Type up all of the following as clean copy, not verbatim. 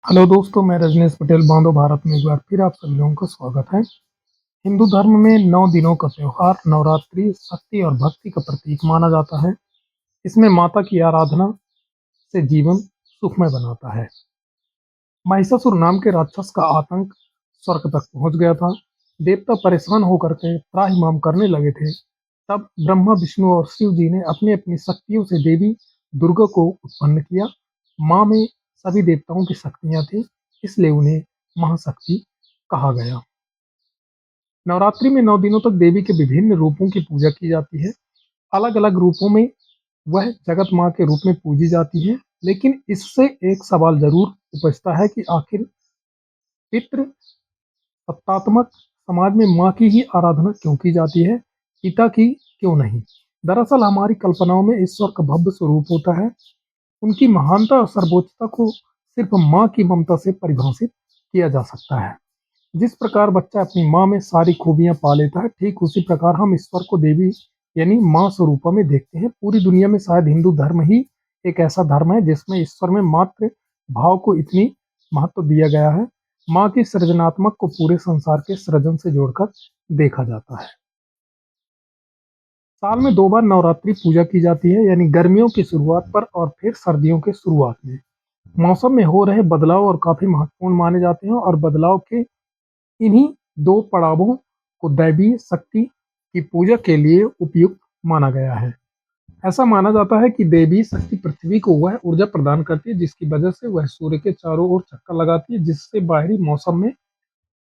Hello दोस्तों, मैं रजनीश पटेल बांदो भारत में एक बार फिर आप सभी लोगों का स्वागत है। हिंदू धर्म में 9 दिनों का त्योहार नवरात्रि शक्ति और भक्ति का प्रतीक माना जाता है। इसमें माता की आराधना से जीवन सुखमय बनाता है। महिषासुर नाम के राक्षस का आतंक स्वर्ग तक पहुंच गया था। देवता परेशान होकर के त्राहिमाम करने लगे थे। तब ब्रह्मा, विष्णु और शिव जी ने अपनी अपनी शक्तियों से देवी दुर्गा को उत्पन्न किया। माँ में सभी देवताओं की शक्तियां थी, इसलिए उन्हें महाशक्ति कहा गया। नवरात्रि में 9 दिनों तक देवी के विभिन्न रूपों की पूजा की जाती है। अलग अलग रूपों में वह जगत माँ के रूप में पूजी जाती है। लेकिन इससे एक सवाल जरूर उपजता है कि आखिर पितृ सत्तात्मक समाज में माँ की ही आराधना क्यों की जाती है, पिता की क्यों नहीं? दरअसल हमारी कल्पनाओं में ईश्वर का भव्य स्वरूप होता है। उनकी महानता और सर्वोच्चता को सिर्फ माँ की ममता से परिभाषित किया जा सकता है। जिस प्रकार बच्चा अपनी माँ में सारी खूबियां पा लेता है, ठीक उसी प्रकार हम ईश्वर को देवी यानी माँ स्वरूप में देखते हैं। पूरी दुनिया में शायद हिंदू धर्म ही एक ऐसा धर्म है जिसमें ईश्वर में मात्र भाव को इतनी महत्व दिया गया है। माँ की सृजनात्मक को पूरे संसार के सृजन से जोड़कर देखा जाता है। साल में 2 बार नवरात्रि पूजा की जाती है, यानी गर्मियों की शुरुआत पर और फिर सर्दियों के शुरुआत में। मौसम में हो रहे बदलाव और काफी महत्वपूर्ण माने जाते हैं, और बदलाव के इन्हीं 2 पड़ावों को दैवीय शक्ति की पूजा के लिए उपयुक्त माना गया है। ऐसा माना जाता है कि देवी शक्ति पृथ्वी को वह ऊर्जा प्रदान करती है जिसकी वजह से वह सूर्य के चारों ओर चक्कर लगाती है, जिससे बाहरी मौसम में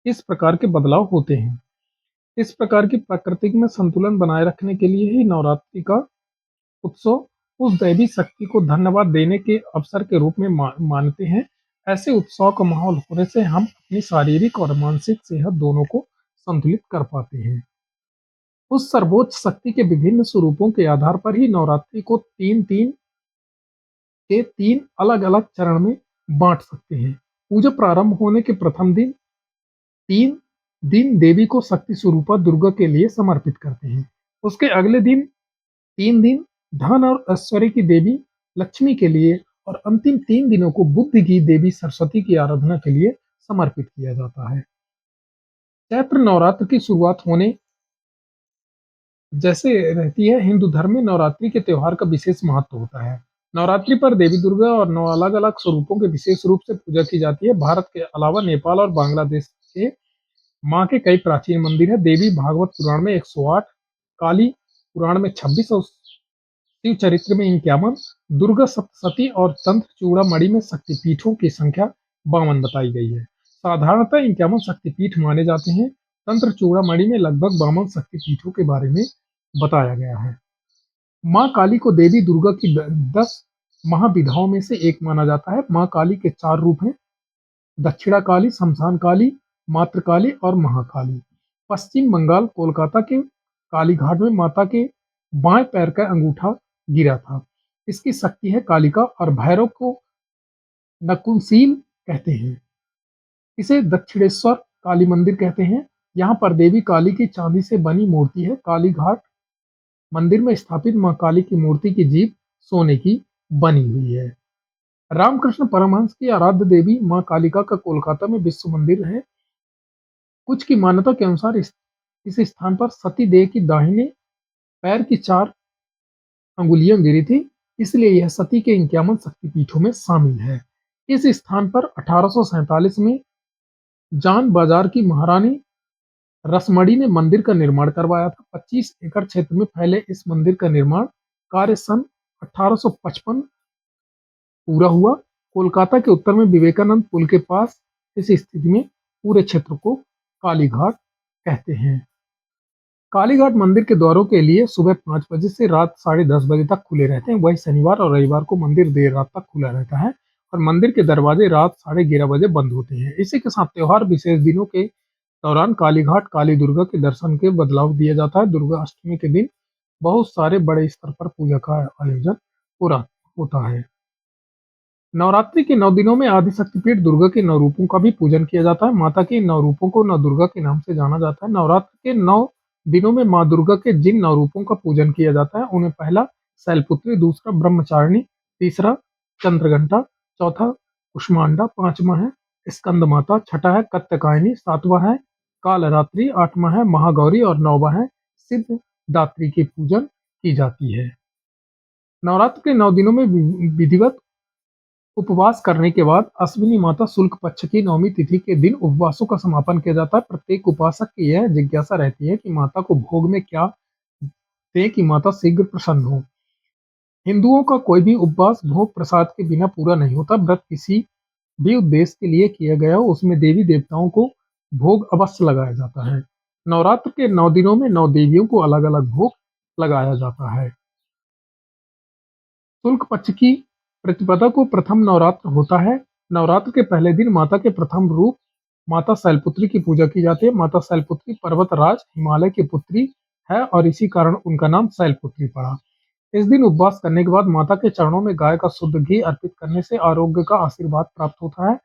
इस प्रकार के बदलाव होते हैं। इस प्रकार की प्रकृति में संतुलन बनाए रखने के लिए ही नवरात्रि का उत्सव उस दैवी शक्ति को धन्यवाद देने के अवसर के रूप में मानते हैं। ऐसे उत्सव का माहौल होने से हम अपनी शारीरिक और मानसिक सेहत दोनों को संतुलित कर पाते हैं। उस सर्वोच्च शक्ति के विभिन्न स्वरूपों के आधार पर ही नवरात्रि को तीन अलग अलग चरण में बांट सकते हैं। पूजा प्रारंभ होने के प्रथम दिन 3 दिन देवी को शक्ति स्वरूपा दुर्गा के लिए समर्पित करते हैं। उसके अगले दिन 3 दिन धन और ऐश्वर्य की देवी लक्ष्मी के लिए, और अंतिम 3 दिनों को बुद्धि की देवी सरस्वती की आराधना के लिए समर्पित किया जाता है। चैत्र नवरात्र की शुरुआत होने जैसे रहती है, हिंदू धर्म में नवरात्रि के त्योहार का विशेष महत्व होता है। नवरात्रि पर देवी दुर्गा और 9 अलग अलग स्वरूपों के विशेष रूप से पूजा की जाती है। भारत के अलावा नेपाल और बांग्लादेश के माँ के कई प्राचीन मंदिर हैं। देवी भागवत पुराण में 108, काली पुराण में 26 और शिव चरित्र में 51, दुर्गा सप्तशती और तंत्र चूड़ामणि में शक्तिपीठों की संख्या 52 बताई गई है। साधारणतः 51 शक्तिपीठ माने जाते हैं। तंत्र चूड़ामणि में लगभग 52 शक्तिपीठों के बारे में बताया गया है। माँ काली को देवी दुर्गा की 10 महाविधाओं में से एक माना जाता है। माँ काली के 4 रूप हैं: दक्षिणा काली, शमशान काली, मातृ काली और महाकाली। पश्चिम बंगाल, कोलकाता के कालीघाट में माता के बाएं पैर का अंगूठा गिरा था। इसकी शक्ति है कालिका, और भैरव को नकुलशील कहते हैं। इसे दक्षिणेश्वर काली मंदिर कहते हैं। यहाँ पर देवी काली की चांदी से बनी मूर्ति है। कालीघाट मंदिर में स्थापित मां काली की मूर्ति की जीभ सोने की बनी हुई है। रामकृष्ण परमहंस की आराध्य देवी मां कालिका का कोलकाता में विश्व मंदिर है। कुछ की मान्यता के अनुसार इस स्थान पर सती देव की दाहिने पैर की 4 अंगुलियां गिरी थी, इसलिए यह सती के 51 शक्तिपीठों में शामिल है। इस स्थान पर 1847 में जान बाजार की महारानी रसमणी ने मंदिर का निर्माण करवाया था। 25 एकड़ क्षेत्र में फैले इस मंदिर का निर्माण कार्य सन 1855 पूरा हुआ। कोलकाता के उत्तर में विवेकानंद पुल के पास इस स्थिति में पूरे क्षेत्र को कालीघाट कहते हैं। कालीघाट मंदिर के द्वारों के लिए सुबह 5 बजे से रात 10:30 बजे तक खुले रहते हैं। वहीं शनिवार और रविवार को मंदिर देर रात तक खुला रहता है, और मंदिर के दरवाजे रात 11:30 बजे बंद होते हैं। इसी के साथ त्योहार विशेष दिनों के दौरान कालीघाट काली दुर्गा के दर्शन के बदलाव दिया जाता है। दुर्गा अष्टमी के दिन बहुत सारे बड़े स्तर पर पूजा का आयोजन पूरा होता है। नवरात्रि के 9 दिनों में आदि शक्तिपीठ दुर्गा के 9 रूपों का भी पूजन किया जाता है। माता के इन 9 रूपों को नव दुर्गा के नाम से जाना जाता है। नवरात्र के 9 दिनों में माँ दुर्गा के जिन 9 रूपों का पूजन किया जाता है, उनमें पहला शैलपुत्री, दूसरा ब्रह्मचारिणी, तीसरा चंद्रघंटा, चौथा कुष्मांडा, 5वां है स्कंदमाता, 6ठा है कात्यायनी, 7वां है कालरात्रि, 8वां है महागौरी और 9वां है सिद्धदात्री की पूजन की जाती है। नवरात्र के 9 दिनों में विधिवत उपवास करने के बाद अश्विनी माता शुक्ल पक्ष की नवमी तिथि के दिन उपवासों का समापन किया जाता है। प्रत्येक उपासक की यह जिज्ञासा रहती है कि माता को भोग में क्या दें कि माता शीघ्र प्रसन्न हो। हिंदुओं का कोई भी उपवास भोग प्रसाद के बिना पूरा नहीं होता। व्रत किसी भी उद्देश्य के लिए किया गया हो, उसमें देवी देवताओं को भोग अवश्य लगाया जाता है। नवरात्र के 9 दिनों में 9 देवियों को अलग-अलग भोग लगाया जाता है। शुक्ल पक्ष की प्रतिपदा को प्रथम नवरात्र होता है। नवरात्र के पहले दिन माता के प्रथम रूप माता शैलपुत्री की पूजा की जाती है। माता शैलपुत्री पर्वतराज हिमालय की पुत्री है और इसी कारण उनका नाम शैलपुत्री पड़ा। इस दिन उपवास करने के बाद माता के चरणों में गाय का शुद्ध घी अर्पित करने से आरोग्य का आशीर्वाद प्राप्त होता है।